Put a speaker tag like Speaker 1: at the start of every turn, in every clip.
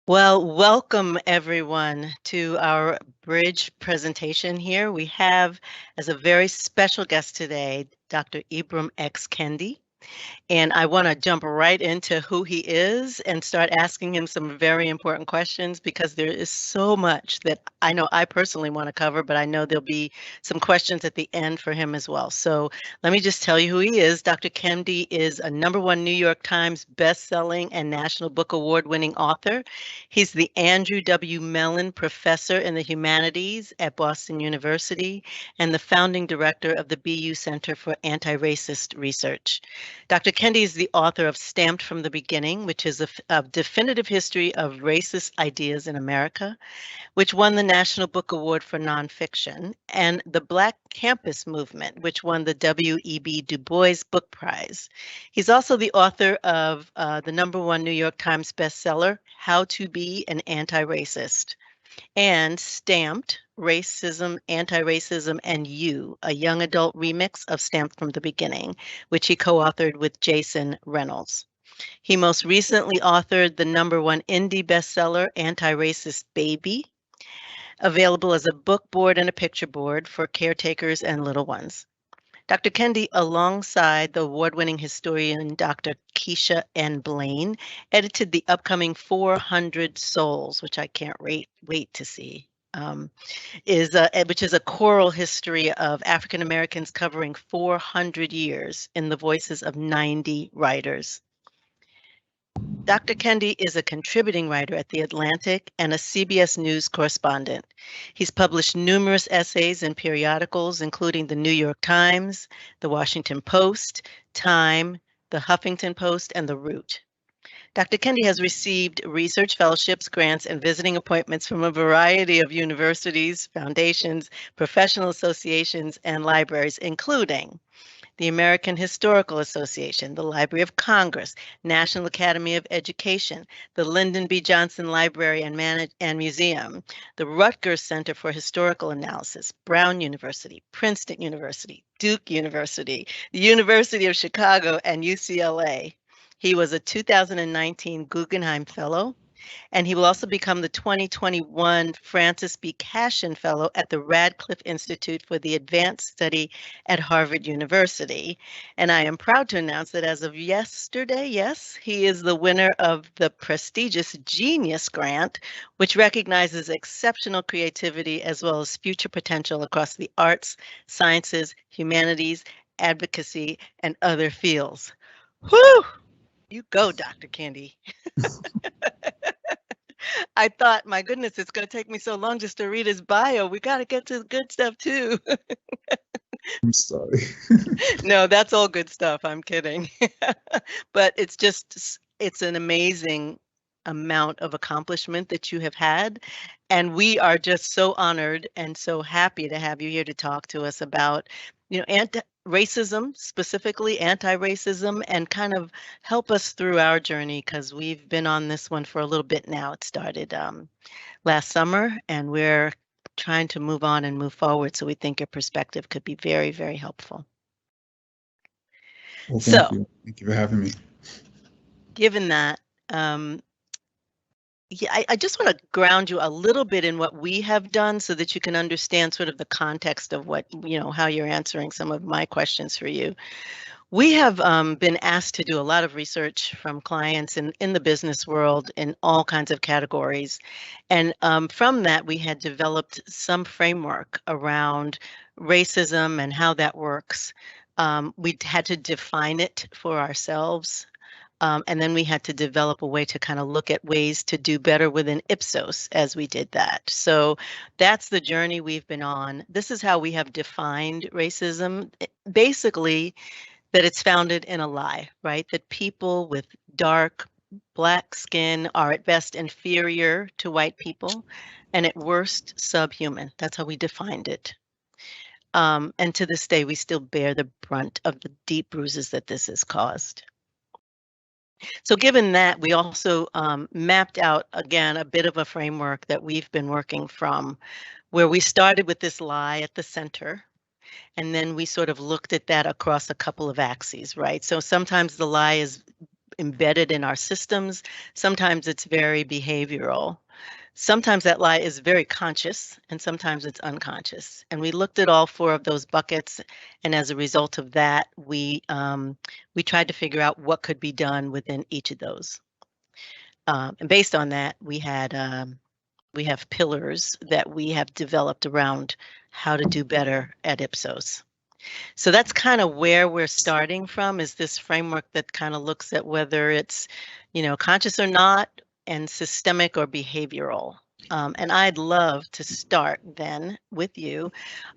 Speaker 1: Well, welcome everyone to our bridge presentation here. We have as a very special guest today, Dr. Ibram X Kendi. And I want to jump right into who he is and start asking him some very important questions because there is so much that I know I personally want to cover, but I know there'll be some questions at the end for him as well. So let me just tell you who he is. Dr. Kendi is a #1 New York Times best-selling and National Book Award-winning author. He's the Andrew W. Mellon Professor in the Humanities at Boston University and the founding director of the BU Center for Anti-Racist Research. Dr. Kendi is the author of Stamped from the Beginning, which is a definitive history of racist ideas in America, which won the National Book Award for Nonfiction, and The Black Campus Movement, which won the W.E.B. Du Bois Book Prize. He's also the author of the #1 New York Times bestseller, How to Be an Anti-Racist, and Stamped, Racism, Anti-Racism, and You, a young adult remix of Stamped from the Beginning, which he co-authored with Jason Reynolds. He most recently authored the #1 indie bestseller, Anti-Racist Baby, available as a book board and a picture board for caretakers and little ones. Dr. Kendi, alongside the award-winning historian Dr. Keisha N. Blaine, edited the upcoming 400 Souls, which I can't wait to see, which is a choral history of African Americans covering 400 years in the voices of 90 writers. Dr. Kendi is a contributing writer at The Atlantic and a CBS News correspondent. He's published numerous essays in periodicals, including the New York Times, the Washington Post, Time, the Huffington Post, and The Root. Dr. Kendi has received research fellowships, grants, and visiting appointments from a variety of universities, foundations, professional associations, and libraries, including the American Historical Association, the Library of Congress, National Academy of Education, the Lyndon B. Johnson Library and Museum, the Rutgers Center for Historical Analysis, Brown University, Princeton University, Duke University, the University of Chicago, and UCLA. He was a 2019 Guggenheim Fellow, and he will also become the 2021 Francis B. Cashin Fellow at the Radcliffe Institute for the Advanced Study at Harvard University. And I am proud to announce that as of yesterday, yes, he is the winner of the prestigious Genius Grant, which recognizes exceptional creativity as well as future potential across the arts, sciences, humanities, advocacy, and other fields. Whew! You go, Dr. Kendi. I thought, my goodness, it's going to take me so long just to read his bio. We got to get to the good stuff too.
Speaker 2: I'm sorry.
Speaker 1: No, that's all good stuff. I'm kidding. But it's an amazing amount of accomplishment that you have had. And we are just so honored and so happy to have you here to talk to us about, racism, specifically anti-racism, and kind of help us through our journey because we've been on this one for a little bit now. It started last summer, and we're trying to move on and move forward. So we think your perspective could be very, very helpful.
Speaker 2: Well,
Speaker 1: So,
Speaker 2: thank you. Thank you for having me.
Speaker 1: given that, yeah, I just want to ground you a little bit in what we have done so that you can understand sort of the context of what, how you're answering some of my questions for you. We have been asked to do a lot of research from clients in the business world in all kinds of categories. And from that, we had developed some framework around racism and how that works. We had to define it for ourselves. And then we had to develop a way to kind of look at ways to do better within Ipsos as we did that. So that's the journey we've been on. This is how we have defined racism. Basically, that it's founded in a lie, right? That people with dark Black skin are at best inferior to white people and at worst subhuman. That's how we defined it. And to this day, we still bear the brunt of the deep bruises that this has caused. So given that, we also mapped out, again, a bit of a framework that we've been working from, where we started with this lie at the center, and then we sort of looked at that across a couple of axes, right? So sometimes the lie is embedded in our systems. Sometimes it's very behavioral. Sometimes that lie is very conscious, and sometimes it's unconscious. And we looked at all four of those buckets, and as a result of that, we tried to figure out what could be done within each of those. And based on that, we have pillars that we have developed around how to do better at Ipsos. So that's kind of where we're starting from, is this framework that kind of looks at whether it's, conscious or not, and systemic or behavioral. And I'd love to start then with you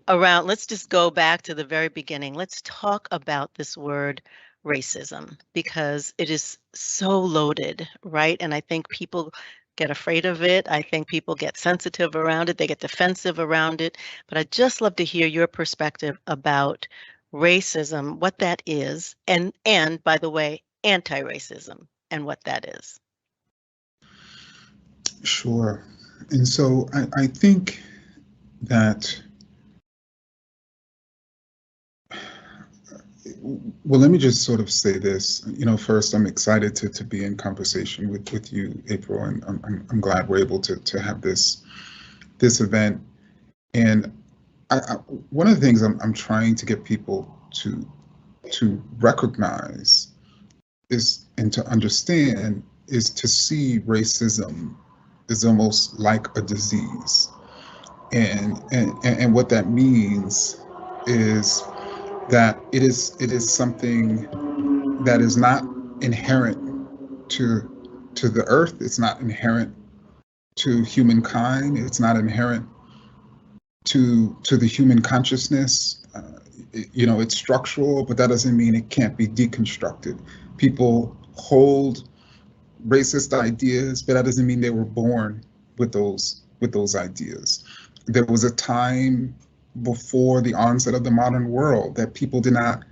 Speaker 1: around, let's just go back to the very beginning. Let's talk about this word racism, because it is so loaded, right? And I think people get afraid of it. I think people get sensitive around it. They get defensive around it. But I'd just love to hear your perspective about racism, what that is, and by the way, anti-racism and what that is.
Speaker 2: Sure. And so I think that, well, let me just sort of say this. First, I'm excited to be in conversation with you, April, and I'm glad we're able to have this event. And one of the things I'm trying to get people to recognize is, and to understand, is to see racism is almost like a disease. And what that means is that it is something that is not inherent to the earth. It's not inherent to humankind. It's not inherent to the human consciousness. It's structural, but that doesn't mean it can't be deconstructed. People hold racist ideas, but that doesn't mean they were born with those ideas. There was a time before the onset of the modern world that people did not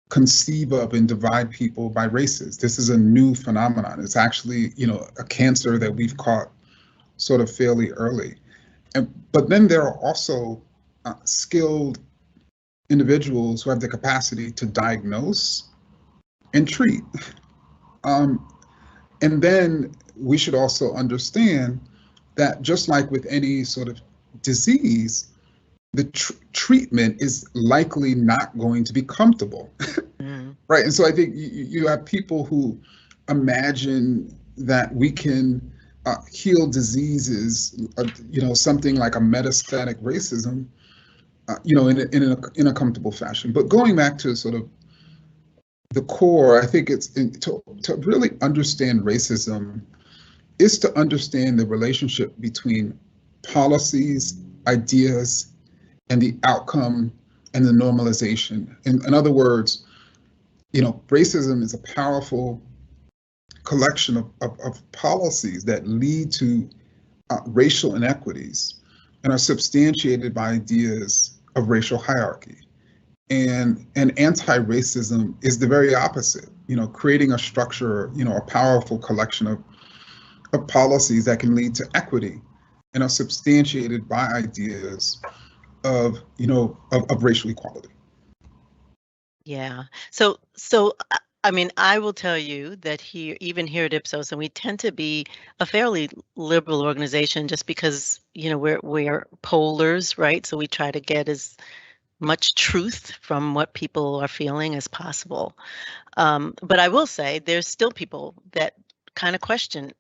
Speaker 2: conceive of and divide people by races. This is a new phenomenon. It's actually, a cancer that we've caught sort of fairly early. But then there are also skilled individuals who have the capacity to diagnose and treat. And then we should also understand that, just like with any sort of disease, the treatment is likely not going to be comfortable, right? And so I think you have people who imagine that we can heal diseases, something like a metastatic racism, in a comfortable fashion. But going back to sort of the core, I think it's to really understand racism is to understand the relationship between policies, ideas, and the outcome and the normalization. In other words, racism is a powerful collection of policies that lead to racial inequities and are substantiated by ideas of racial hierarchy. And anti-racism is the very opposite, creating a structure, a powerful collection of policies that can lead to equity and are substantiated by ideas of racial equality.
Speaker 1: Yeah. So I mean, I will tell you that even here at Ipsos, and we tend to be a fairly liberal organization just because, we're pollers, right? So we try to get as much truth from what people are feeling as possible. But I will say there's still people that kind of question,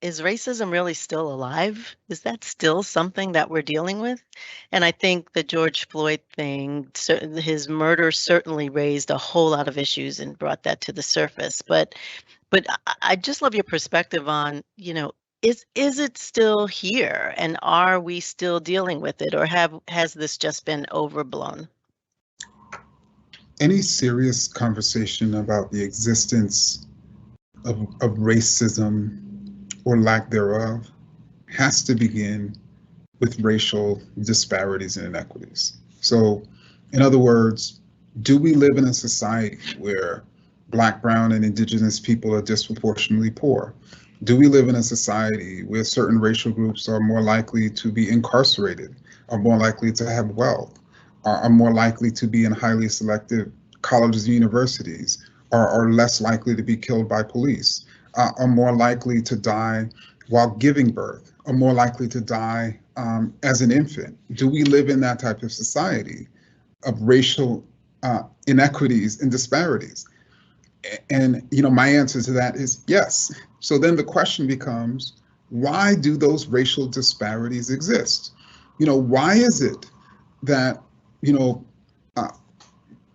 Speaker 1: is racism really still alive? Is that still something that we're dealing with? And I think the George Floyd thing, his murder certainly raised a whole lot of issues and brought that to the surface. But I just love your perspective on, is it still here, and are we still dealing with it, or has this just been overblown?
Speaker 2: Any serious conversation about the existence of racism or lack thereof has to begin with racial disparities and inequities. So, in other words, do we live in a society where Black, brown, and indigenous people are disproportionately poor? Do we live in a society where certain racial groups are more likely to be incarcerated, are more likely to have wealth, are more likely to be in highly selective colleges and universities, are less likely to be killed by police, are more likely to die while giving birth, are more likely to die as an infant? Do we live in that type of society of racial inequities and disparities? And my answer to that is yes. So then the question becomes, why do those racial disparities exist? Why is it that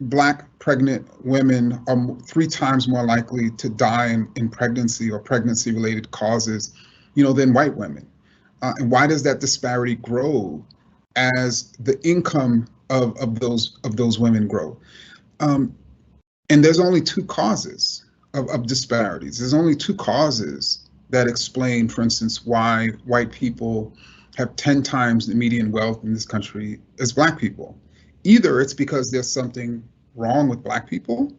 Speaker 2: Black pregnant women are 3 times more likely to die in pregnancy or pregnancy-related causes, than white women? And why does that disparity grow as the income of those women grow? And there's only 2 causes of disparities. There's only 2 causes that explain, for instance, why white people have 10 times the median wealth in this country as Black people. Either it's because there's something wrong with Black people,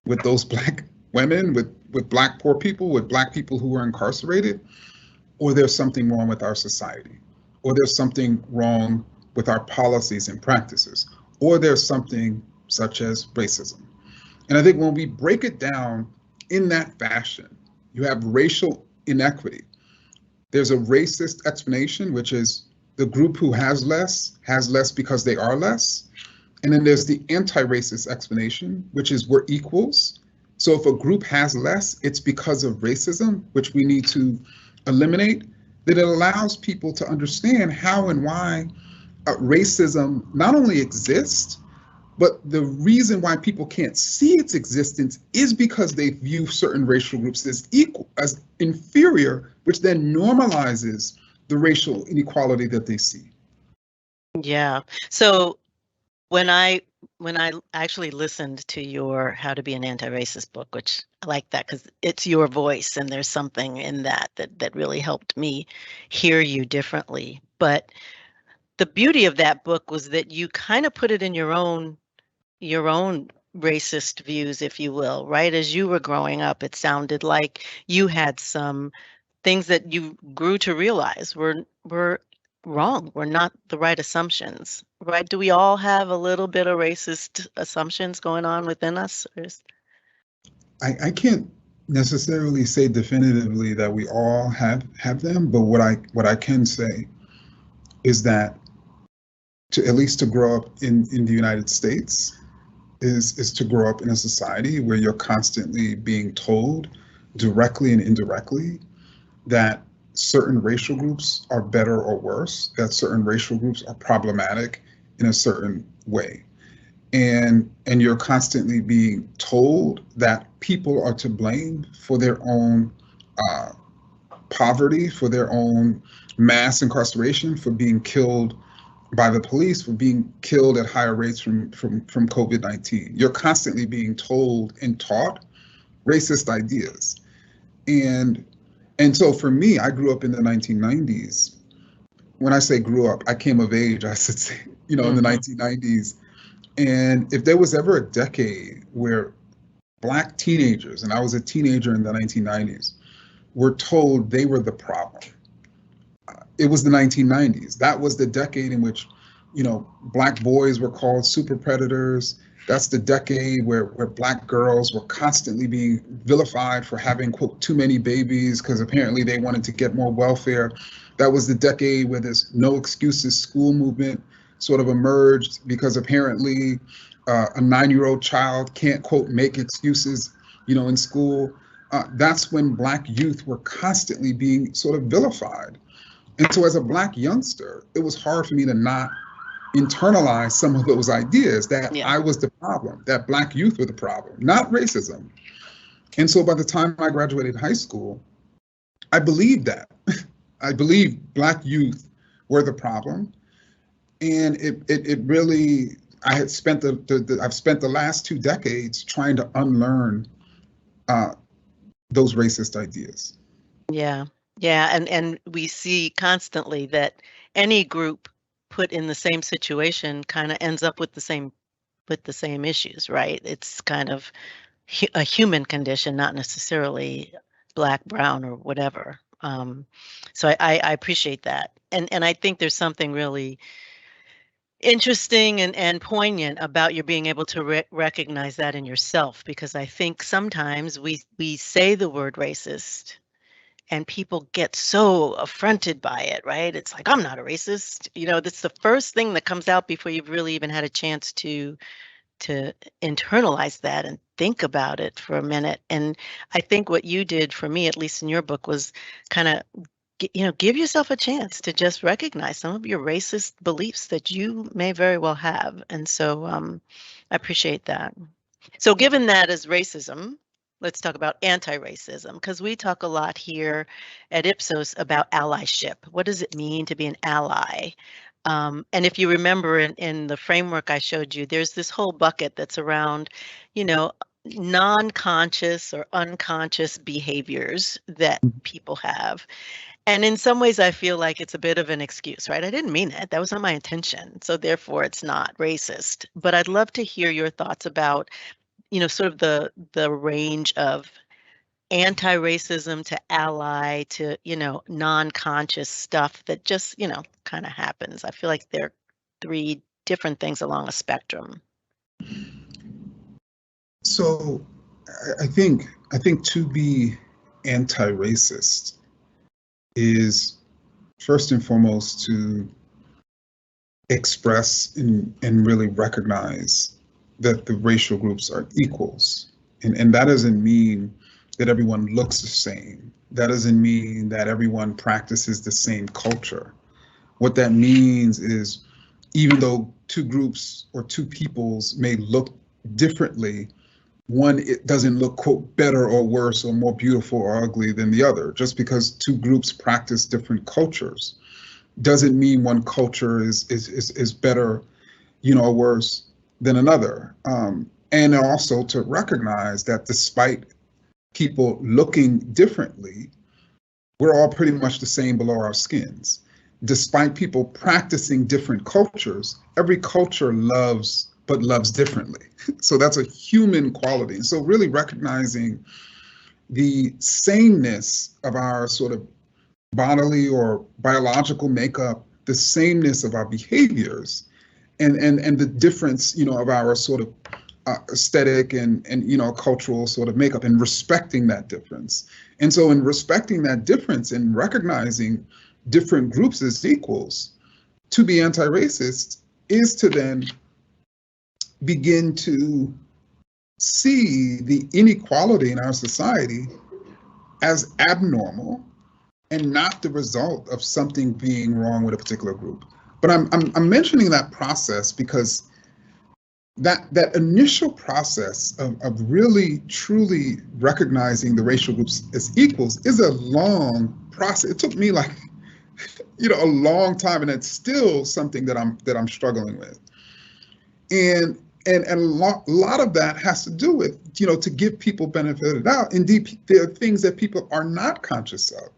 Speaker 2: with those Black women, with Black poor people, with Black people who are incarcerated, or there's something wrong with our society, or there's something wrong with our policies and practices, or there's something such as racism. And I think when we break it down in that fashion, you have racial inequity. There's a racist explanation, which is the group who has less because they are less. And then there's the anti-racist explanation, which is we're equals. So if a group has less, it's because of racism, which we need to eliminate. That it allows people to understand how and why racism not only exists, but the reason why people can't see its existence is because they view certain racial groups as equal, as inferior, which then normalizes the racial inequality that they see.
Speaker 1: Yeah. So when I actually listened to your How to Be an Anti-Racist book, which I like that because it's your voice and there's something in that really helped me hear you differently. But the beauty of that book was that you kind of put it in your own racist views, if you will, right? As you were growing up, it sounded like you had some things that you grew to realize were wrong, were not the right assumptions, right? Do we all have a little bit of racist assumptions going on within us?
Speaker 2: I can't necessarily say definitively that we all have them, but what I can say is that at least to grow up in the United States is to grow up in a society where you're constantly being told directly and indirectly that certain racial groups are better or worse, that certain racial groups are problematic in a certain way. And you're constantly being told that people are to blame for their own poverty, for their own mass incarceration, for being killed by the police, for being killed at higher rates from COVID-19. You're constantly being told and taught racist ideas. And so for me, I grew up in the 1990s. When I say grew up, I came of age, I should say, in the 1990s. And if there was ever a decade where Black teenagers, and I was a teenager in the 1990s, were told they were the problem, it was the 1990s. That was the decade in which, Black boys were called super predators. That's the decade where Black girls were constantly being vilified for having, quote, too many babies because apparently they wanted to get more welfare. That was the decade where this no excuses school movement sort of emerged because apparently a 9-year-old child can't, quote, make excuses, in school. That's when Black youth were constantly being sort of vilified. And so as a Black youngster, it was hard for me to not internalize some of those ideas that I was the problem, that Black youth were the problem, not racism. And so by the time I graduated high school, I believed that. I believed Black youth were the problem. And it really, I've spent the last 2 decades trying to unlearn those racist ideas.
Speaker 1: Yeah. And we see constantly that any group put in the same situation kind of ends up with the same issues, right? It's kind of a human condition, not necessarily Black, brown, or whatever. So I appreciate that. And I think there's something really interesting and poignant about your being able to recognize that in yourself, because I think sometimes we say the word racist and people get so affronted by it, right? It's like, I'm not a racist. That's the first thing that comes out before you've really even had a chance to internalize that and think about it for a minute. And I think what you did for me, at least in your book, was kind of give yourself a chance to just recognize some of your racist beliefs that you may very well have. And so I appreciate that. So given that as racism, let's talk about anti-racism, because we talk a lot here at Ipsos about allyship. What does it mean to be an ally? And if you remember in the framework I showed you, there's this whole bucket that's around, you know, non-conscious or unconscious behaviors that people have. And in some ways, I feel like it's a bit of an excuse, right? I didn't mean it. That was not my intention. So therefore, it's not racist. But I'd love to hear your thoughts about, sort of the range of anti-racism to ally to, non-conscious stuff that just, kind of happens. I feel like there are three different things along a spectrum.
Speaker 2: So I think to be anti-racist is first and foremost to express and really recognize that the racial groups are equals. And that doesn't mean that everyone looks the same. That doesn't mean that everyone practices the same culture. What that means is, even though two groups or two peoples may look differently, one, it doesn't look, quote, better or worse or more beautiful or ugly than the other. Just because two groups practice different cultures doesn't mean one culture is better, or worse than another. And also to recognize that despite people looking differently, we're all pretty much the same below our skins. Despite people practicing different cultures, every culture loves, but loves differently. So that's a human quality. So really recognizing the sameness of our sort of bodily or biological makeup, the sameness of our behaviors, and the difference, of our sort of aesthetic and cultural sort of makeup, and respecting that difference. And so in respecting that difference and recognizing different groups as equals, to be anti-racist is to then begin to see the inequality in our society as abnormal and not the result of something being wrong with a particular group. But I'm mentioning that process because that initial process of really truly recognizing the racial groups as equals is a long process. It took me like a long time, and it's still something that I'm struggling with. And a lot of that has to do with, to give people benefit of the doubt. Indeed, there are things that people are not conscious of.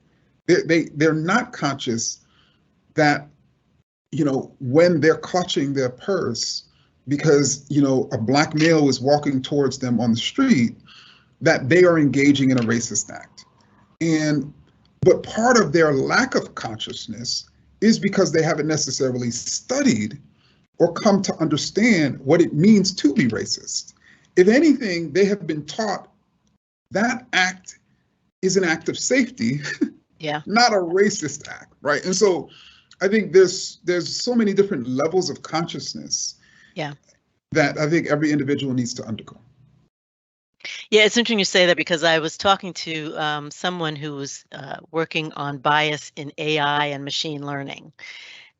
Speaker 2: They're not conscious that, when they're clutching their purse because, a Black male is walking towards them on the street, that they are engaging in a racist act. But part of their lack of consciousness is because they haven't necessarily studied or come to understand what it means to be racist. If anything, they have been taught that act is an act of safety,
Speaker 1: Yeah,
Speaker 2: not a racist act, right? And so I think there's so many different levels of consciousness,
Speaker 1: yeah.
Speaker 2: that I think every individual needs to undergo.
Speaker 1: Yeah, it's interesting you say that, because I was talking to someone who was working on bias in AI and machine learning.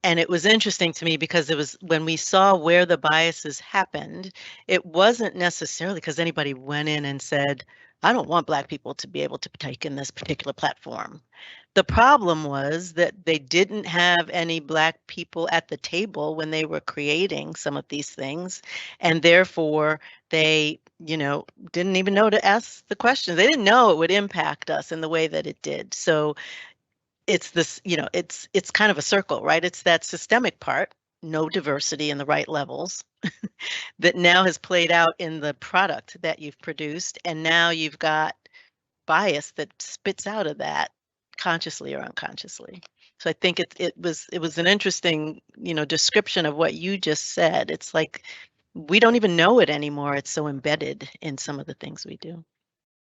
Speaker 1: And it was interesting to me because it was when we saw where the biases happened, it wasn't necessarily because anybody went in and said, I don't want Black people to be able to partake in this particular platform. The problem was that they didn't have any Black people at the table when they were creating some of these things. And therefore, they, didn't even know to ask the questions. They didn't know it would impact us in the way that it did. So it's this, it's kind of a circle, right? It's that systemic part, no diversity in the right levels, that now has played out in the product that you've produced. And now you've got bias that spits out of that consciously or unconsciously. So I think it was an interesting, description of what you just said. It's like we don't even know it anymore. It's so embedded in some of the things we do.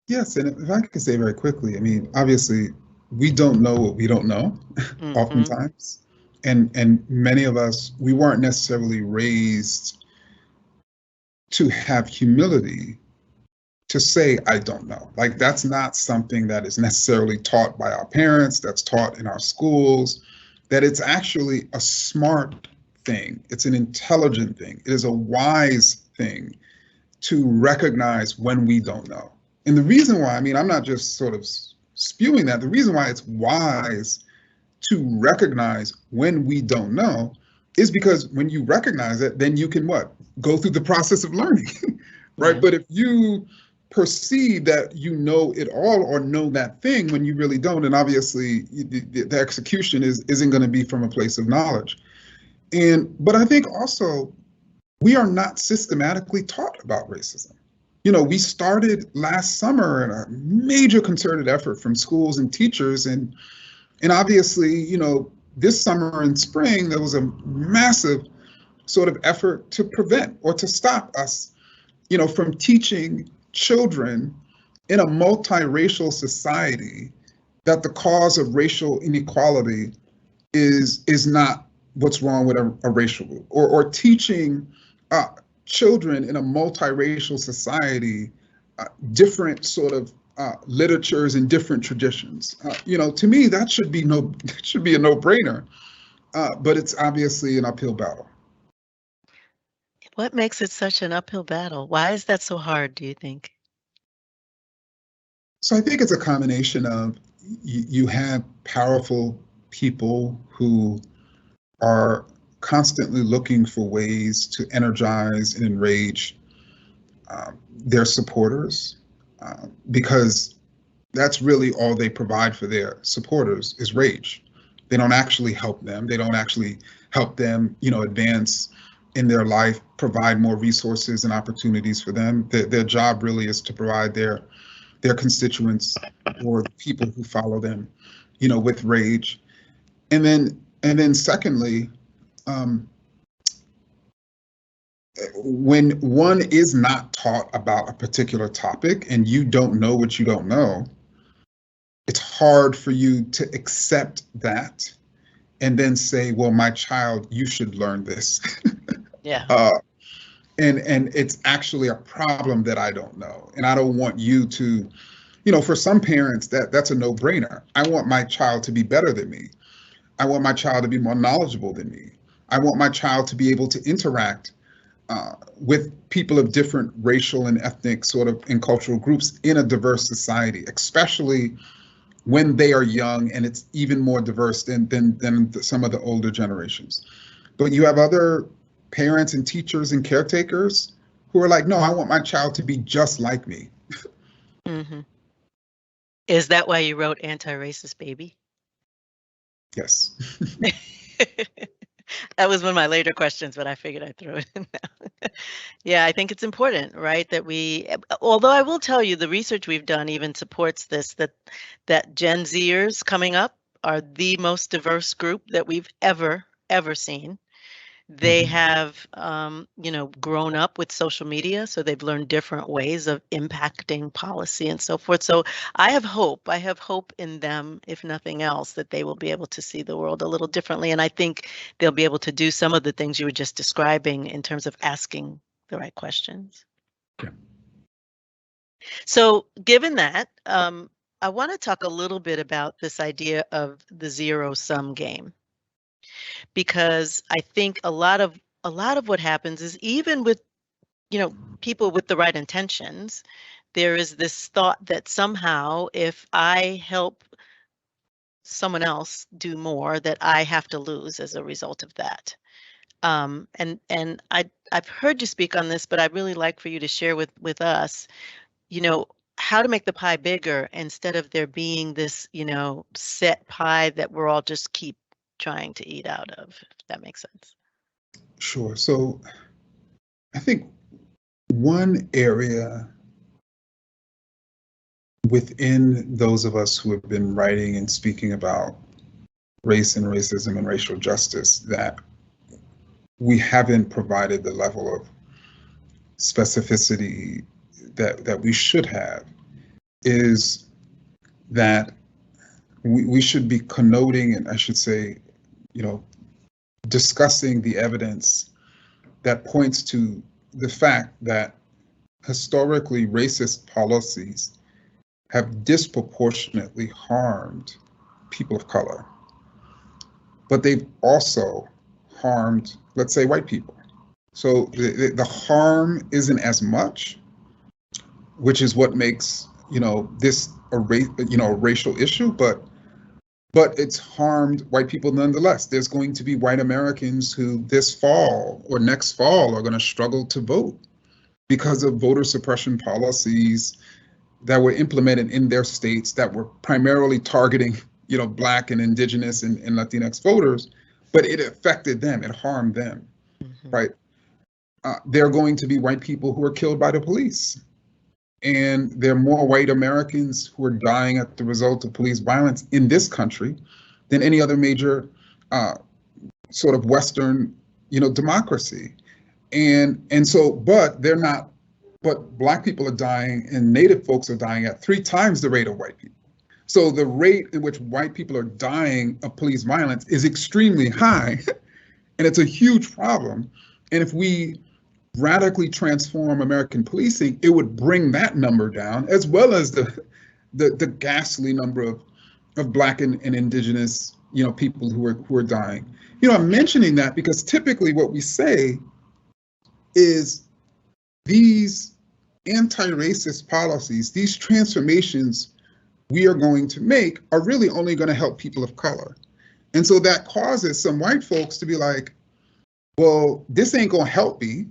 Speaker 2: Yes, and if I could say very quickly, I mean, obviously, we don't know what we don't know,
Speaker 1: Hmm.
Speaker 2: oftentimes, and many of us, we weren't necessarily raised to have humility to say I don't know. Like that's not something that is necessarily taught by our parents, that's taught in our schools, that it's actually a smart thing. It's an intelligent thing. It is a wise thing to recognize when we don't know. And the reason why, I mean, I'm not just sort of spewing that, the reason why it's wise to recognize when we don't know is because when you recognize it, then you can what? Go through the process of learning, right?
Speaker 1: Yeah.
Speaker 2: But if you perceive that you know it all or know that thing when you really don't, and obviously the execution isn't going to be from a place of knowledge. But I think also we are not systematically taught about racism. We started last summer in a major concerted effort from schools and teachers, and obviously, this summer and spring, there was a massive sort of effort to prevent or to stop us, from teaching children in a multiracial society that the cause of racial inequality is not what's wrong with a racial group, or teaching children in a multiracial society different sort of literatures and different traditions. To me, that should be a no-brainer. But it's obviously an uphill battle.
Speaker 1: What makes it such an uphill battle? Why is that so hard, do you think?
Speaker 2: So I think it's a combination of you have powerful people who are constantly looking for ways to energize and enrage their supporters, because that's really all they provide for their supporters is rage. They don't actually help them. They don't actually help them, advance in their life, provide more resources and opportunities for them. Their job really is to provide their constituents or the people who follow them, with rage. And then secondly, um, when one is not taught about a particular topic and you don't know what you don't know, it's hard for you to accept that and then say, well, my child, you should learn this.
Speaker 1: Yeah.
Speaker 2: uh, and it's actually a problem that I don't know. And I don't want you to, for some parents, that's a no-brainer. I want my child to be better than me. I want my child to be more knowledgeable than me. I want my child to be able to interact with people of different racial and ethnic sort of and cultural groups in a diverse society, especially when they are young and it's even more diverse than some of the older generations. But you have other parents and teachers and caretakers who are like, no, I want my child to be just like me.
Speaker 1: Hmm. Is that why you wrote Anti-Racist Baby?
Speaker 2: Yes.
Speaker 1: That was one of my later questions, but I figured I'd throw it in now. Yeah, I think it's important, right? Although I will tell you, the research we've done even supports this, that Gen Zers coming up are the most diverse group that we've ever seen. They
Speaker 2: Mhm.
Speaker 1: have, grown up with social media, so they've learned different ways of impacting policy and so forth. So I have hope. I have hope in them, if nothing else, that they will be able to see the world a little differently. And I think they'll be able to do some of the things you were just describing in terms of asking the right questions.
Speaker 2: Yeah.
Speaker 1: So given that, I want to talk a little bit about this idea of the zero-sum game, because I think a lot of what happens is, even with people with the right intentions, there is this thought that somehow if I help someone else do more, that I have to lose as a result of that. And I've heard you speak on this, but I'd really like for you to share with us, you know, how to make the pie bigger instead of there being this, set pie that we're all just keep trying to eat out of, if that makes sense.
Speaker 2: Sure. So I think one area within those of us who have been writing and speaking about race and racism and racial justice, that we haven't provided the level of specificity that we should have, is that we should be connoting, and I should say, discussing the evidence that points to the fact that historically racist policies have disproportionately harmed people of color, but they've also harmed, let's say, white people. So the harm isn't as much, which is what makes this a racial issue, but it's harmed white people nonetheless. There's going to be white Americans who this fall or next fall are going to struggle to vote because of voter suppression policies that were implemented in their states that were primarily targeting, Black and Indigenous and Latinx voters, but it affected them, it harmed them, right? There are going to be white people who are killed by the police. And there are more white Americans who are dying as the result of police violence in this country than any other major sort of Western, democracy. And so, but Black people are dying and Native folks are dying at 3 times the rate of white people. So the rate at which white people are dying of police violence is extremely high, and it's a huge problem. And if we radically transform American policing, it would bring that number down, as well as the ghastly number of Black and Indigenous, people who are dying. I'm mentioning that because typically what we say is these anti-racist policies, these transformations we are going to make are really only going to help people of color. And so that causes some white folks to be like, well, this ain't going to help me.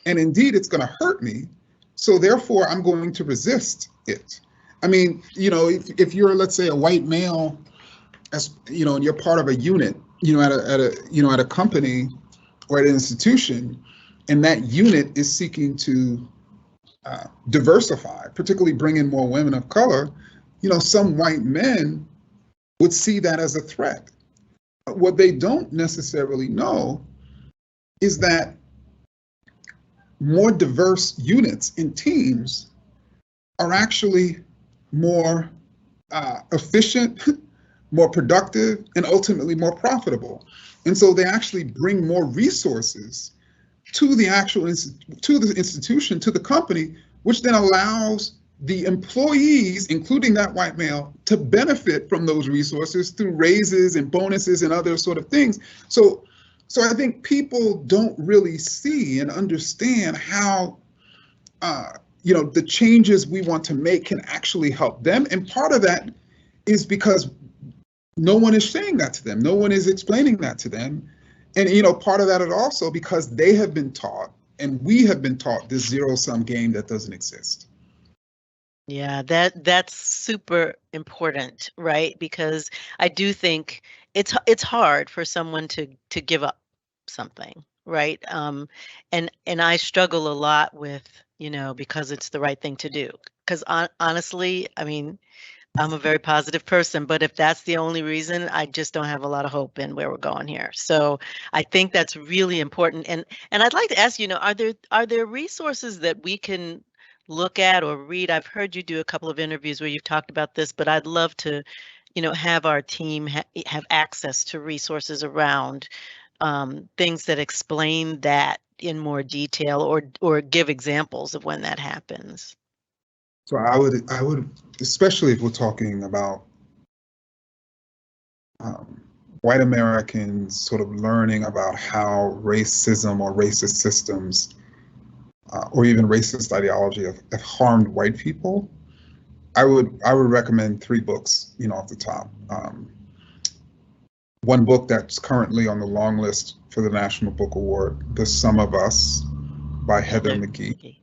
Speaker 2: And indeed, it's going to hurt me. So therefore, I'm going to resist it. I mean, if you're, let's say, a white male, and you're part of a unit, at a company or at an institution, and that unit is seeking to diversify, particularly bring in more women of color, some white men would see that as a threat. But what they don't necessarily know is that more diverse units and teams are actually more efficient, more productive, and ultimately more profitable. And so they actually bring more resources to the institution, to the company, which then allows the employees, including that white male, to benefit from those resources through raises and bonuses and other sort of things. So I think people don't really see and understand how, the changes we want to make can actually help them. And part of that is because no one is saying that to them. No one is explaining that to them. And, part of that is also because they have been taught, and we have been taught, this zero-sum game that doesn't exist.
Speaker 1: Yeah, that's super important, right? Because I do think it's hard for someone to give up something, right? And I struggle a lot with, because it's the right thing to do. Because honestly, I mean, I'm a very positive person, but if that's the only reason, I just don't have a lot of hope in where we're going here. So I think that's really important. And I'd like to ask, are there resources that we can look at or read? I've heard you do a couple of interviews where you've talked about this, but I'd love to, have our team have access to resources around things that explain that in more detail, or give examples of when that happens.
Speaker 2: So I would, especially if we're talking about white Americans sort of learning about how racism or racist systems or even racist ideology have harmed white people, I would recommend 3 books, off the top. One book that's currently on the long list for the National Book Award, The Sum of Us by Heather McGhee.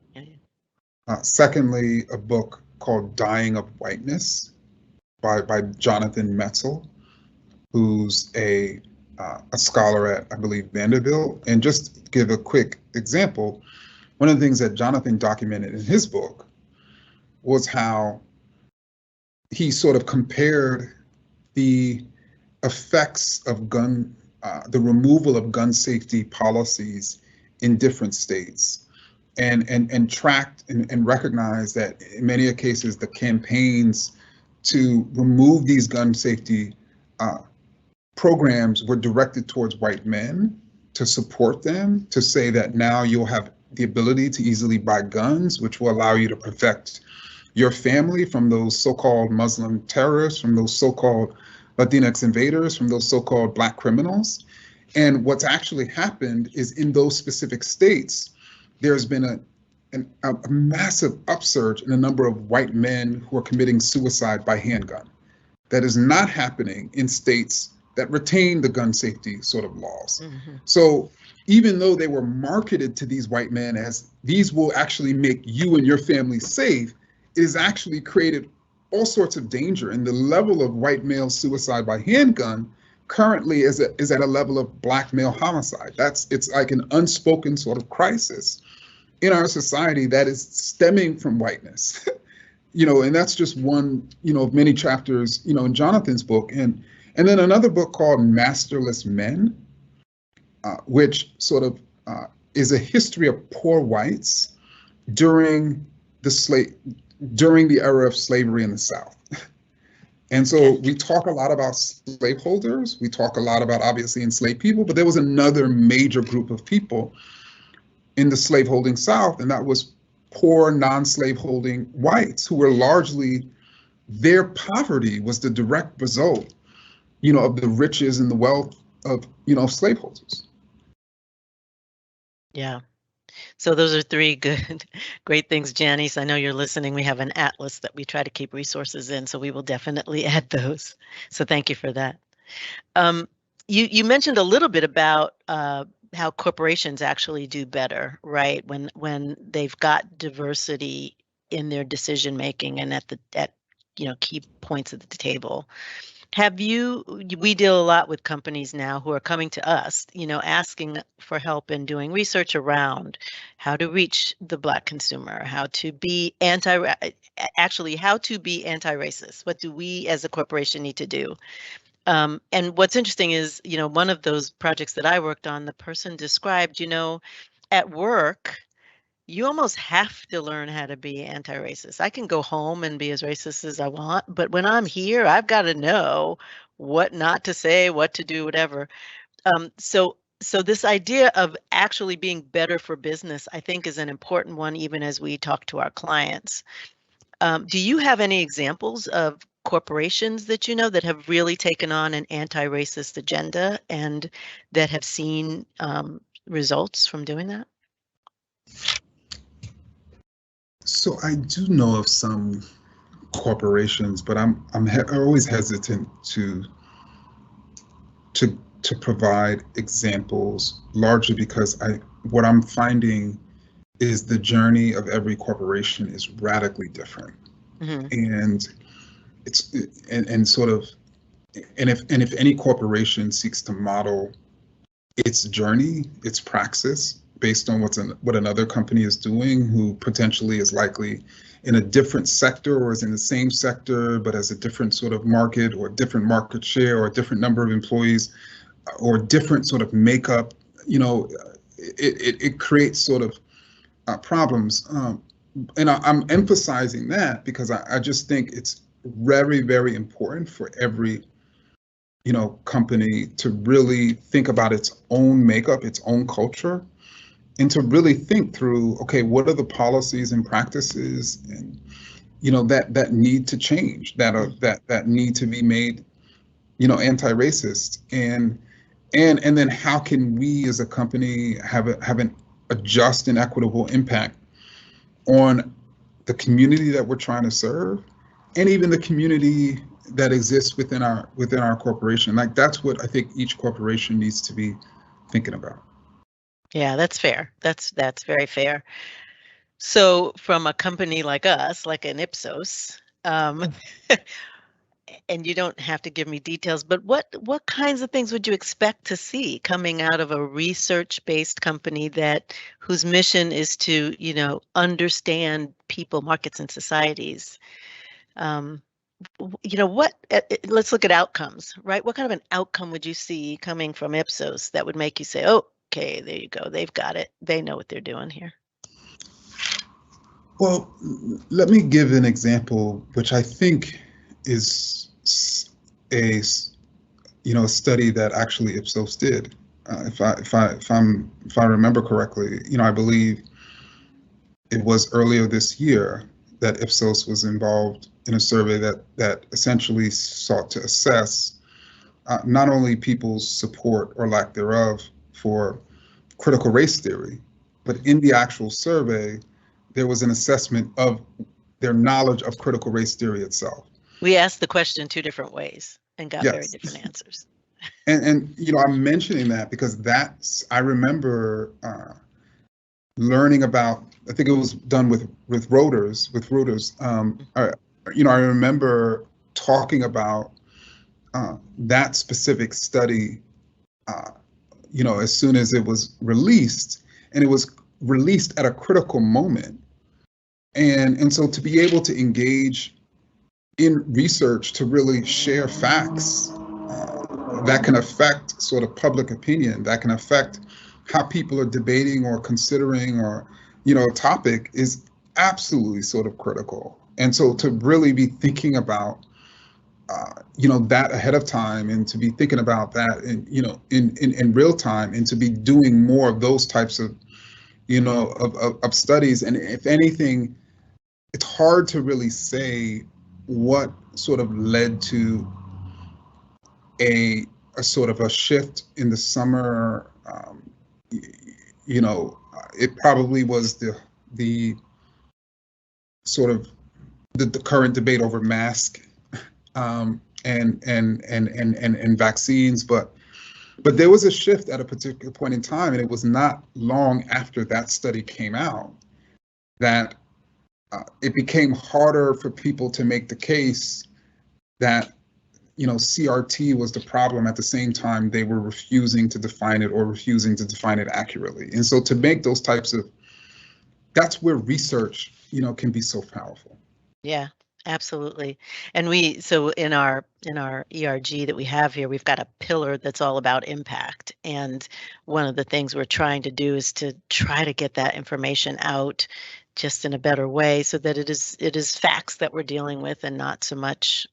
Speaker 2: Secondly, a book called Dying of Whiteness by Jonathan Metzl, who's a scholar at, I believe, Vanderbilt. And just to give a quick example, one of the things that Jonathan documented in his book was how he sort of compared the effects of the removal of gun safety policies in different states, and tracked and recognized that in many cases the campaigns to remove these gun safety programs were directed towards white men to support them, to say that now you'll have the ability to easily buy guns, which will allow you to protect your family from those so-called Muslim terrorists, from those so-called Latinx invaders, from those so-called Black criminals. And what's actually happened is in those specific states, there's been a massive upsurge in the number of white men who are committing suicide by handgun. That is not happening in states that retain the gun safety sort of laws. Mm-hmm. So even though they were marketed to these white men as these will actually make you and your family safe, it has actually created all sorts of danger. And the level of white male suicide by handgun currently is at a level of Black male homicide. It's like an unspoken sort of crisis in our society that is stemming from whiteness. And that's just one, of many chapters, in Jonathan's book. And then another book called Masterless Men, which sort of is a history of poor whites during the era of slavery in the South. And so we talk a lot about slaveholders. We talk a lot about obviously enslaved people, but there was another major group of people in the slaveholding South, and that was poor non-slaveholding whites who were largely, their poverty was the direct result, of the riches and the wealth of, slaveholders.
Speaker 1: Yeah. So those are three great things, Janice. I know you're listening. We have an atlas that we try to keep resources in, so we will definitely add those. So thank you for that. You mentioned a little bit about how corporations actually do better, right? When they've got diversity in their decision making and at key points at the table. We deal a lot with companies now who are coming to us, asking for help in doing research around how to reach the Black consumer, how to be anti-racist. What do we as a corporation need to do? And what's interesting is, one of those projects that I worked on, the person described, at work, you almost have to learn how to be anti-racist. I can go home and be as racist as I want, but when I'm here, I've got to know what not to say, what to do, whatever. So this idea of actually being better for business, I think, is an important one, even as we talk to our clients. Do you have any examples of corporations that that have really taken on an anti-racist agenda and that have seen results from doing that?
Speaker 2: So I do know of some corporations, but I'm always hesitant to provide examples, largely because what I'm finding is the journey of every corporation is radically different. Mm-hmm. And if any corporation seeks to model its journey, its praxis based on what another company is doing, who potentially is likely in a different sector or is in the same sector but has a different sort of market or different market share or a different number of employees or different sort of makeup, it creates sort of problems. And I'm emphasizing that because I just think it's very, very important for every company to really think about its own makeup, its own culture, and to really think through, okay, what are the policies and practices and that need to change, that need to be made anti-racist, and then how can we as a company have a just and equitable impact on the community that we're trying to serve, and even the community that exists within our corporation. Like, that's what I think each corporation needs to be thinking about.
Speaker 1: Yeah, that's fair. That's very fair. So from a company like us, like an Ipsos, and you don't have to give me details, but what kinds of things would you expect to see coming out of a research-based company whose mission is to, understand people, markets, and societies? what, let's look at outcomes, right? What kind of an outcome would you see coming from Ipsos that would make you say, oh, okay, there you go. They've got it. They know what they're doing here.
Speaker 2: Well, let me give an example, which I think is a a study that actually Ipsos did. If I remember correctly, I believe it was earlier this year that Ipsos was involved in a survey that essentially sought to assess not only people's support or lack thereof for critical race theory, but in the actual survey, there was an assessment of their knowledge of critical race theory itself.
Speaker 1: We asked the question 2 different ways and got very
Speaker 2: Yes.
Speaker 1: different answers.
Speaker 2: And I'm mentioning that because I remember learning about, I think it was done with Reuters. I remember talking about that specific study, as soon as it was released, and it was released at a critical moment. And so to be able to engage in research to really share facts that can affect sort of public opinion, that can affect how people are debating or considering or, a topic is absolutely sort of critical. And so to really be thinking about, that ahead of time, and to be thinking about that in real time, and to be doing more of those types of, of studies. And if anything, it's hard to really say what sort of led to a sort of a shift in the summer. It probably was the sort of the current debate over mask and vaccines, but there was a shift at a particular point in time, and it was not long after that study came out that it became harder for people to make the case that CRT was the problem at the same time they were refusing to define it or refusing to define it accurately. And so to make those types of, that's where research, can be so powerful.
Speaker 1: Yeah, absolutely. And so in our ERG that we have here, we've got a pillar that's all about impact. And one of the things we're trying to do is to try to get that information out just in a better way, so that it is facts that we're dealing with, and not so much,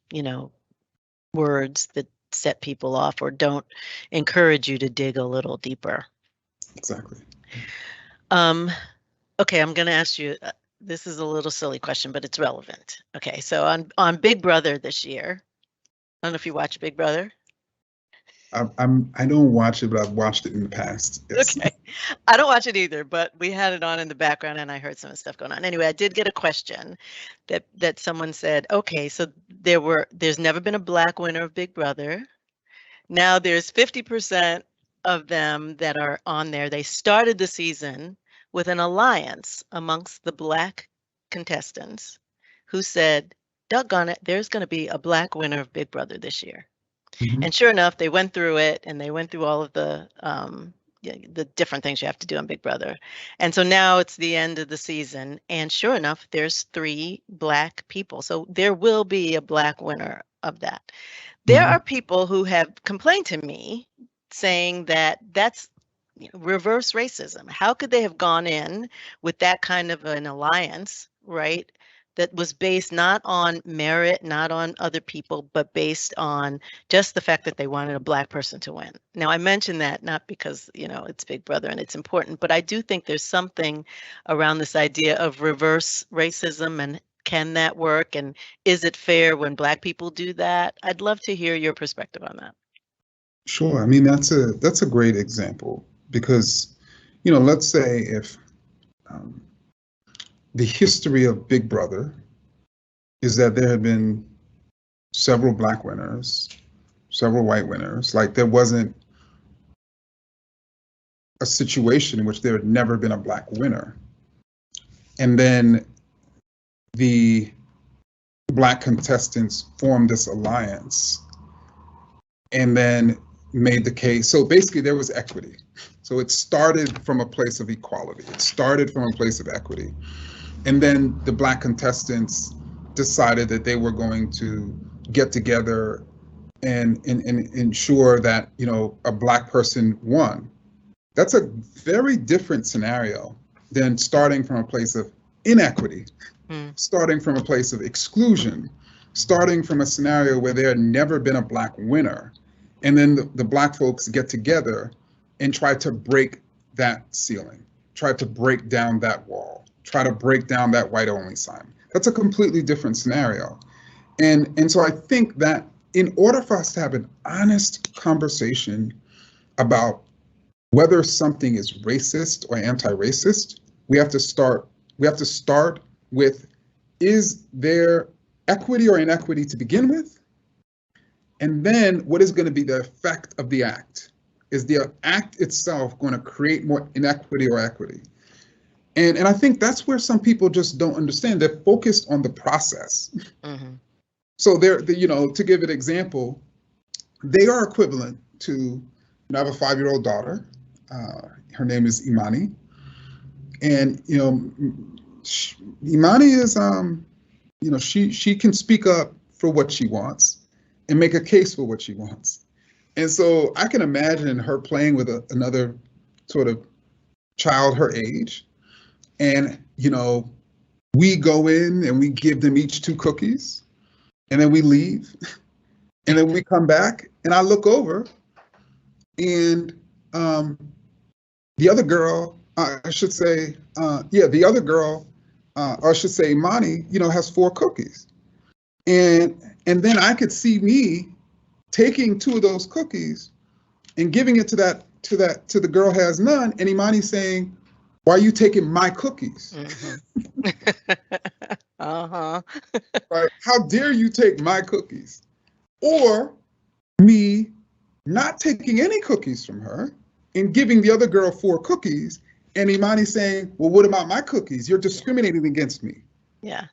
Speaker 1: words that set people off or don't encourage you to dig a little deeper.
Speaker 2: Exactly.
Speaker 1: Okay, I'm going to ask you, this is a little silly question, but it's relevant. Okay, so on Big Brother this year, I don't know if you watch Big Brother.
Speaker 2: I don't watch it, but I've watched it in the past. Yes.
Speaker 1: Okay, I don't watch it either, but we had it on in the background, and I heard some of the stuff going on. Anyway, I did get a question that someone said, okay, so there's never been a Black winner of Big Brother. Now there's 50% of them that are on there. They started the season with an alliance amongst the Black contestants who said, doggone it, there's going to be a Black winner of Big Brother this year. Mm-hmm. And sure enough, they went through it, and they went through all of the different things you have to do on Big Brother. And so now it's the end of the season, and sure enough, there's 3 Black people. So there will be a Black winner of that. There are people who have complained to me saying that that's reverse racism. How could they have gone in with that kind of an alliance, right? That was based not on merit, not on other people, but based on just the fact that they wanted a Black person to win. Now, I mention that not because, it's Big Brother and it's important, but I do think there's something around this idea of reverse racism, and can that work? And is it fair when Black people do that? I'd love to hear your perspective on that.
Speaker 2: Sure. I mean, that's a great example, because, let's say if the history of Big Brother is that there had been several Black winners, several white winners, like there wasn't a situation in which there had never been a Black winner. And then the Black contestants formed this alliance and then made the case. So basically there was equity. So it started from a place of equality. It started from a place of equity. And then the Black contestants decided that they were going to get together and ensure that, you know, a Black person won. That's a very different scenario than starting from a place of inequity, starting from a place of exclusion, starting from a scenario where there had never been a Black winner. And then the Black folks get together and try to break that ceiling, try to break down that wall, try to break down that white only sign. That's a completely different scenario. And so I think that in order for us to have an honest conversation about whether something is racist or anti-racist, we have to start with, is there equity or inequity to begin with? And then what is going to be the effect of the act? Is the act itself going to create more inequity or equity? And I think that's where some people just don't understand. They're focused on the process. Mm-hmm. So you know, to give an example, they are equivalent to, you know, I have a 5-year-old daughter. Her name is Imani. And, you know, Imani is, you know, she can speak up for what she wants and make a case for what she wants. And so I can imagine her playing with another sort of child her age. And, you know, we go in and we give them each 2 cookies, and then we leave. And then we come back and I look over, and the other girl, the other girl, or I should say Imani, you know, has 4 cookies. And then I could see me taking 2 of those cookies and giving it to the girl who has none, and Imani saying, "Why are you taking my cookies?" Mm-hmm. Right? How dare you take my cookies? Or me not taking any cookies from her and giving the other girl 4 cookies, and Imani saying, "Well, what about my cookies? You're discriminating against me."
Speaker 1: Yeah.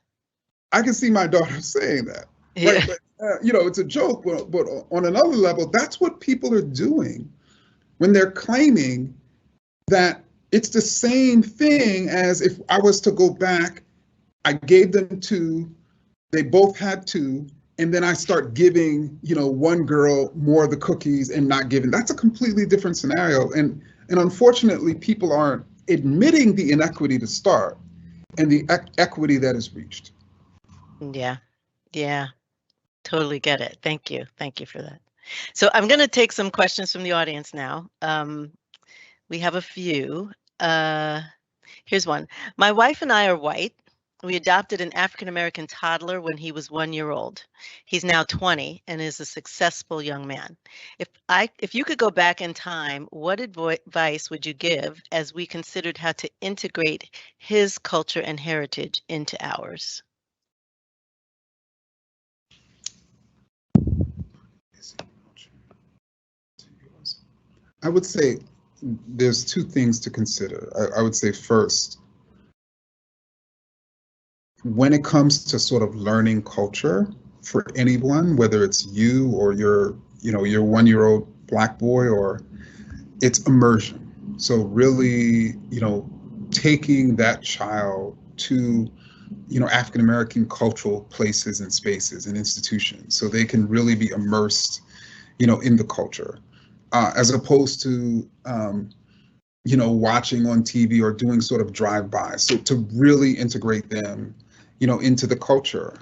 Speaker 2: I can see my daughter saying that. Yeah. Right? But, you know, it's a joke, but on another level, that's what people are doing when they're claiming that it's the same thing as if I was to go back, I gave them 2, they both had 2, and then I start giving, you know, one girl more of the cookies and not giving. That's a completely different scenario. And unfortunately, people aren't admitting the inequity to start and the equity that is reached.
Speaker 1: Yeah, totally get it. Thank you for that. So I'm going to take some questions from the audience now. We have a few. Here's one. My wife and I are white. We adopted an African-American toddler when he was 1 year old. He's now 20 and is a successful young man. If you could go back in time, what advice would you give as we considered how to integrate his culture and heritage into ours?
Speaker 2: I would say there's 2 things to consider. I would say first, when it comes to sort of learning culture for anyone, whether it's you or your 1-year-old Black boy, or it's immersion. So really, you know, taking that child to, you know, African-American cultural places and spaces and institutions so they can really be immersed, you know, in the culture. As opposed to, you know, watching on TV or doing sort of drive-by. So to really integrate them, you know, into the culture,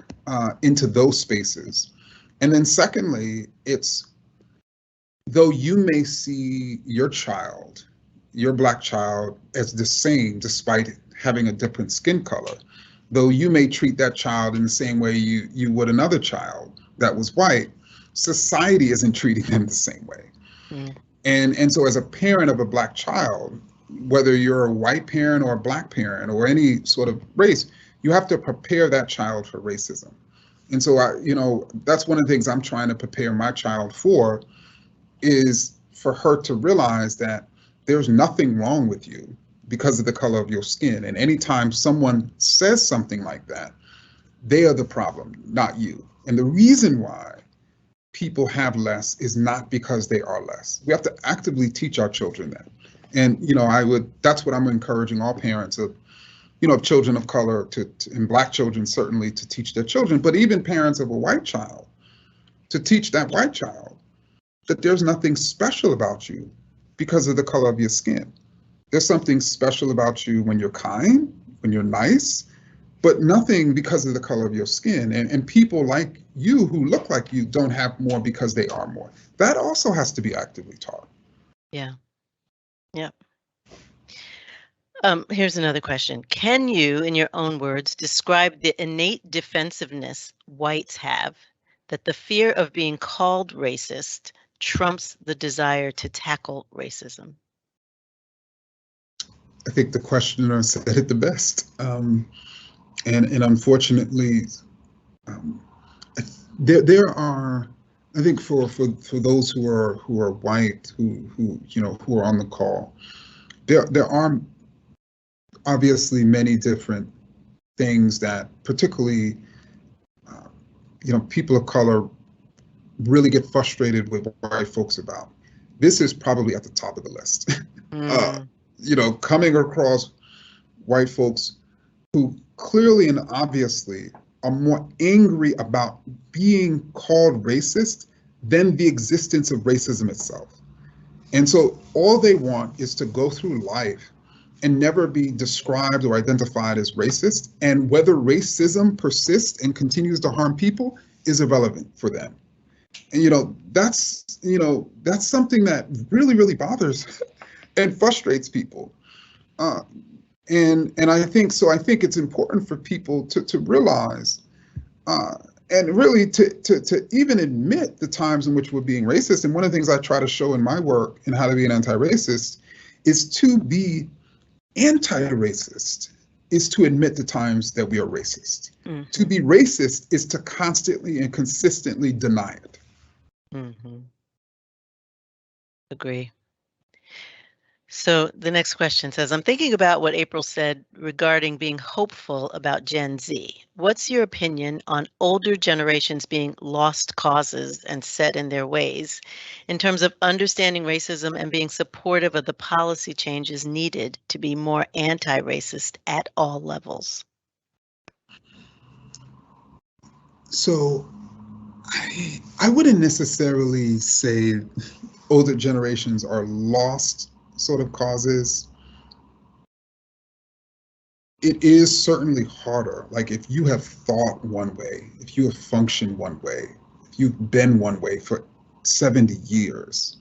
Speaker 2: into those spaces. And then secondly, it's, though you may see your child, your Black child, as the same despite having a different skin color, though you may treat that child in the same way you would another child that was white, society isn't treating them the same way. Mm. And so as a parent of a Black child, whether you're a white parent or a Black parent or any sort of race, you have to prepare that child for racism. And so you know, that's one of the things I'm trying to prepare my child for, is for her to realize that there's nothing wrong with you because of the color of your skin. And anytime someone says something like that, they are the problem, not you. And the reason why people have less is not because they are less. We have to actively teach our children that. And, you know, that's what I'm encouraging all parents of, of children of color and Black children certainly to teach their children, but even parents of a white child to teach that white child that there's nothing special about you because of the color of your skin. There's something special about you when you're kind, when you're nice, but nothing because of the color of your skin. And people like you who look like you don't have more because they are more. That also has to be actively taught.
Speaker 1: Yeah. Yeah. Here's another question. Can you, in your own words, describe the innate defensiveness whites have that the fear of being called racist trumps the desire to tackle racism?
Speaker 2: I think the questioner said it the best. And unfortunately, there are, I think for those who are white, who are on the call, there are obviously many different things that particularly people of color really get frustrated with white folks about. This is probably at the top of the list. Coming across white folks who clearly and obviously are more angry about being called racist than the existence of racism itself. And so all they want is to go through life and never be described or identified as racist. And whether racism persists and continues to harm people is irrelevant for them. And that's something that really, really bothers and frustrates people. And I think it's important for people to realize and really to even admit the times in which we're being racist. And one of the things I try to show in my work in How to Be an Anti-Racist is to be anti-racist is to admit the times that we are racist. Mm-hmm. To be racist is to constantly and consistently deny it.
Speaker 1: Mm-hmm. Agree. So the next question says, I'm thinking about what April said regarding being hopeful about Gen Z. What's your opinion on older generations being lost causes and set in their ways in terms of understanding racism and being supportive of the policy changes needed to be more anti-racist at all levels?
Speaker 2: So I wouldn't necessarily say older generations are lost sort of causes. It is certainly harder. Like if you have thought one way, if you have functioned one way, if you've been one way for 70 years,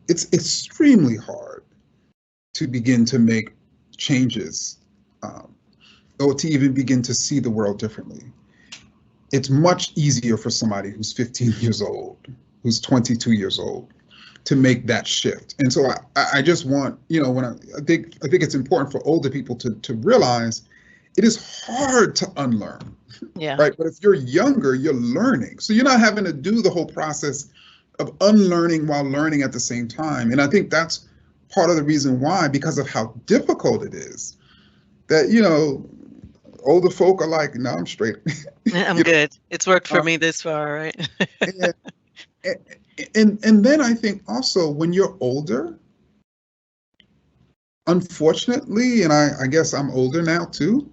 Speaker 2: it's extremely hard to begin to make changes or to even begin to see the world differently. It's much easier for somebody who's 15 years old, who's 22 years old, to make that shift. And so I just want, I think it's important for older people to realize it is hard to unlearn. Yeah. Right. But if you're younger, you're learning. So you're not having to do the whole process of unlearning while learning at the same time. And I think that's part of the reason why, because of how difficult it is, that, older folk are like, no, I'm straight.
Speaker 1: I'm good. It's worked for me this far, right?
Speaker 2: And then I think also when you're older, unfortunately, and I guess I'm older now too,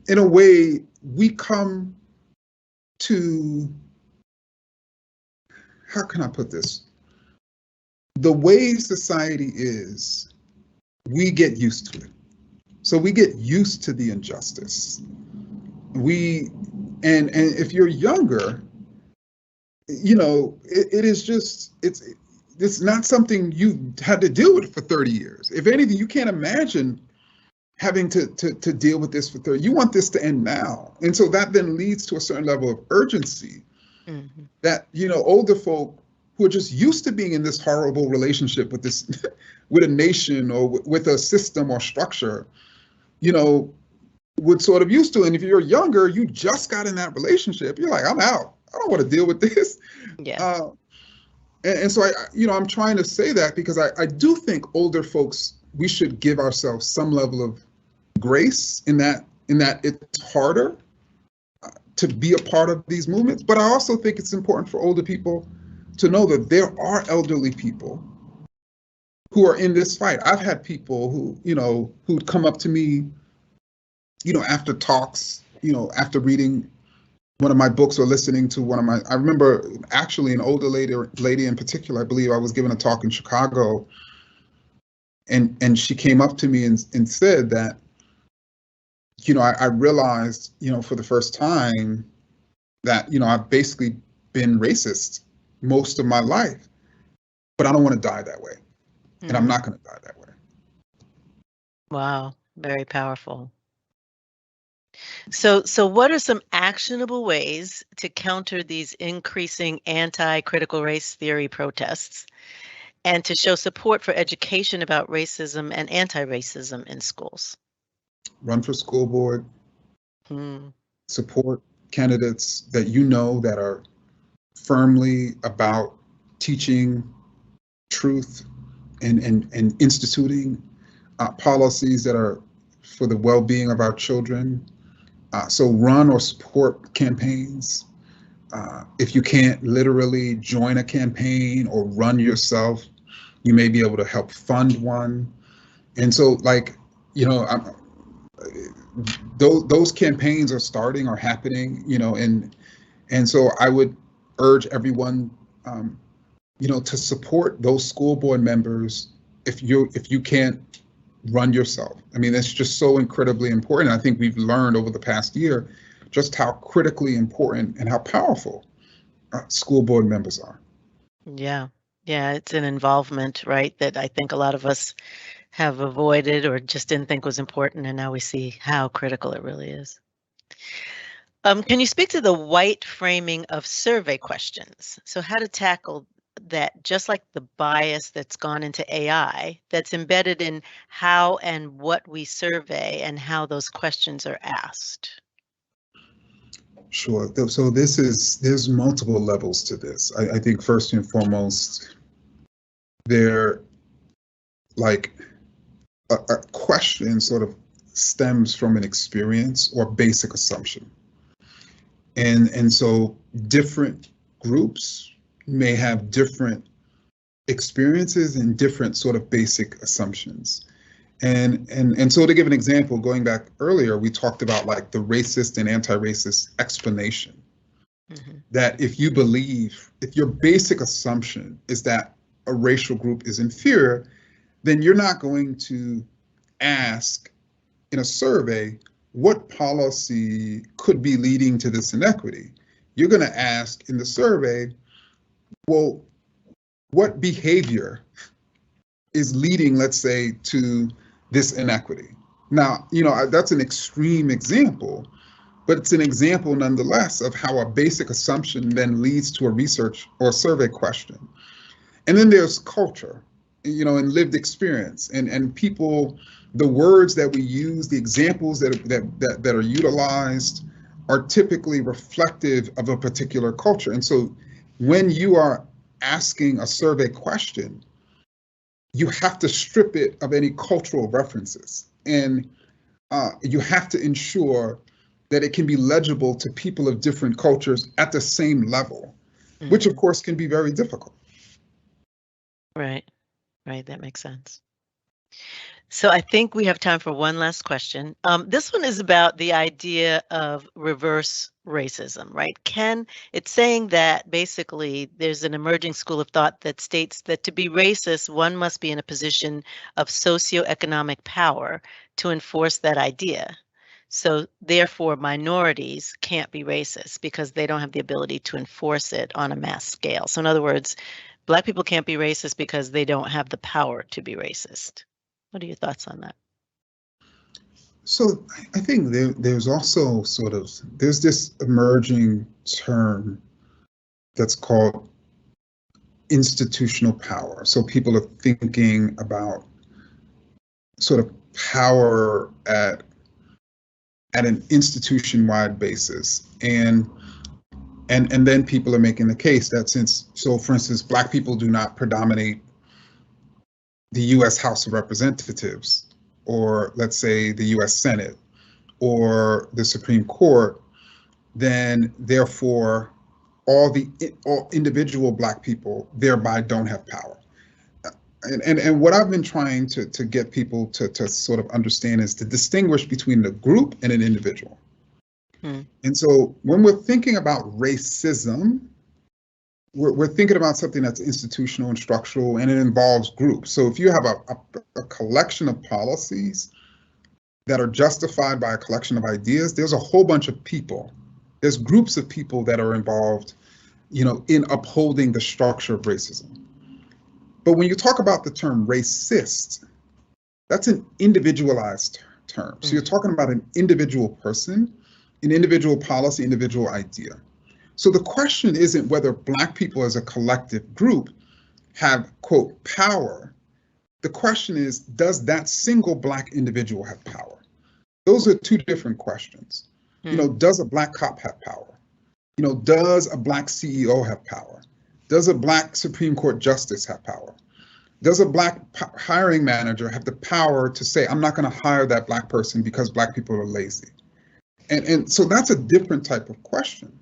Speaker 2: in a way, we come to, how can I put this? The way society is, we get used to it. So we get used to the injustice. And if you're younger, it is just, it's not something you had to deal with for 30 years. If anything, you can't imagine having to deal with this for 30. You want this to end now. And so that then leads to a certain level of urgency that, older folk who are just used to being in this horrible relationship with this, with a nation or with a system or structure, would sort of used to. And if you're younger, you just got in that relationship, you're like, I'm out. I don't want to deal with this. Yeah. And so I'm trying to say that because I do think older folks, we should give ourselves some level of grace in that it's harder to be a part of these movements. But I also think it's important for older people to know that there are elderly people who are in this fight. I've had people who'd come up to me after talks, after reading one of my books or listening to I remember actually an older lady in particular, I believe I was giving a talk in Chicago, and she came up to me and said that, I realized, for the first time that, I've basically been racist most of my life, but I don't want to die that way. And I'm not going to die that way.
Speaker 1: Wow, very powerful. So what are some actionable ways to counter these increasing anti-critical race theory protests and to show support for education about racism and anti-racism in schools?
Speaker 2: Run for school board, support candidates that that are firmly about teaching truth and instituting policies that are for the well-being of our children. So run or support campaigns. If you can't literally join a campaign or run yourself, you may be able to help fund one. And so, those campaigns are starting or happening, and so I would urge everyone, to support those school board members if you can't run yourself. I mean, that's just so incredibly important. I think we've learned over the past year just how critically important and how powerful school board members are.
Speaker 1: Yeah, it's an involvement, right, that I think a lot of us have avoided or just didn't think was important, and now we see how critical it really is. Can you speak to the white framing of survey questions? So how to tackle that, just like the bias that's gone into AI, that's embedded in how and what we survey and how those questions are asked?
Speaker 2: Sure. So there's multiple levels to this. I think first and foremost, there, a question sort of stems from an experience or basic assumption. And so different groups may have different experiences and different sort of basic assumptions. And so to give an example, going back earlier, we talked about the racist and anti-racist explanation. That if your basic assumption is that a racial group is inferior, then you're not going to ask in a survey what policy could be leading to this inequity. You're going to ask in the survey, well, what behavior is leading, let's say, to this inequity? Now, that's an extreme example, but it's an example nonetheless of how a basic assumption then leads to a research or survey question. And then there's culture, and lived experience, and people, the words that we use, the examples that are utilized are typically reflective of a particular culture. And so when you are asking a survey question, you have to strip it of any cultural references, and you have to ensure that it can be legible to people of different cultures at the same level, which of course can be very difficult.
Speaker 1: Right, that makes sense. So I think we have time for one last question. This one is about the idea of reverse racism, right? It's saying that basically there's an emerging school of thought that states that to be racist, one must be in a position of socioeconomic power to enforce that idea. So therefore, minorities can't be racist because they don't have the ability to enforce it on a mass scale. So in other words, Black people can't be racist because they don't have the power to be racist. What are your thoughts on that?
Speaker 2: So I think there's also there's this emerging term that's called institutional power. So people are thinking about sort of power at an institution-wide basis. And then people are making the case that for instance, Black people do not predominate the US House of Representatives, or let's say the US Senate or the Supreme Court, then therefore all individual Black people thereby don't have power. and what I've been trying to get people to sort of understand is to distinguish between the group and an individual. And so when we're thinking about racism, we're thinking about something that's institutional and structural, and it involves groups. So if you have a collection of policies that are justified by a collection of ideas, there's a whole bunch of people. There's groups of people that are involved, in upholding the structure of racism. But when you talk about the term racist, that's an individualized term. So you're talking about an individual person, an individual policy, individual idea. So the question isn't whether Black people as a collective group have, quote, power. The question is, does that single Black individual have power? Those are two different questions. Does a Black cop have power? Does a Black CEO have power? Does a Black Supreme Court justice have power? Does a Black hiring manager have the power to say, I'm not going to hire that Black person because Black people are lazy? And so that's a different type of question.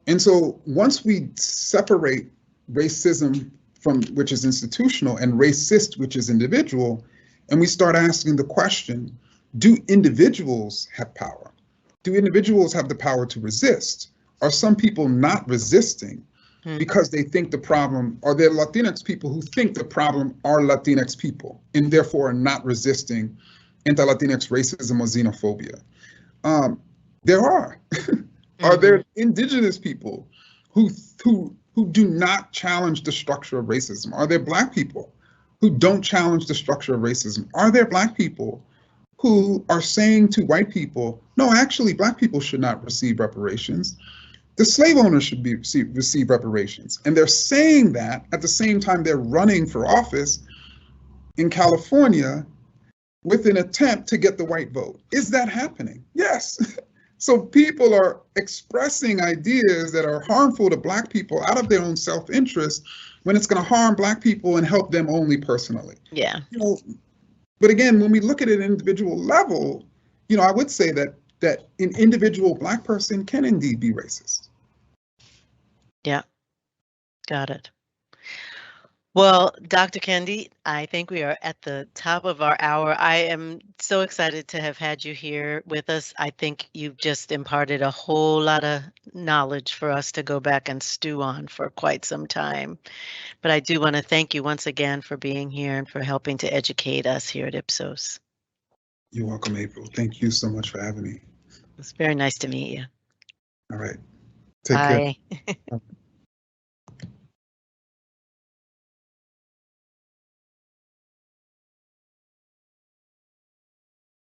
Speaker 2: And so once we separate racism from, which is institutional, and racist, which is individual, and we start asking the question, do individuals have power? Do individuals have the power to resist? Are some people not resisting because they think the problem, are there Latinx people who think the problem are Latinx people and therefore are not resisting anti-Latinx racism or xenophobia? There are. Are there indigenous people who do not challenge the structure of racism? Are there Black people who don't challenge the structure of racism? Are there Black people who are saying to white people, no, actually Black people should not receive reparations. The slave owners should receive reparations. And they're saying that at the same time they're running for office in California with an attempt to get the white vote. Is that happening? Yes. So people are expressing ideas that are harmful to Black people out of their own self-interest when it's going to harm Black people and help them only personally.
Speaker 1: Yeah.
Speaker 2: But again, when we look at an individual level, I would say that an individual Black person can indeed be racist.
Speaker 1: Yeah, got it. Well, Dr. Kendi, I think we are at the top of our hour. I am so excited to have had you here with us. I think you've just imparted a whole lot of knowledge for us to go back and stew on for quite some time. But I do want to thank you once again for being here and for helping to educate us here at Ipsos.
Speaker 2: You're welcome, April. Thank you so much for having me.
Speaker 1: It's very nice to meet you.
Speaker 2: All right. Take care.
Speaker 1: Bye.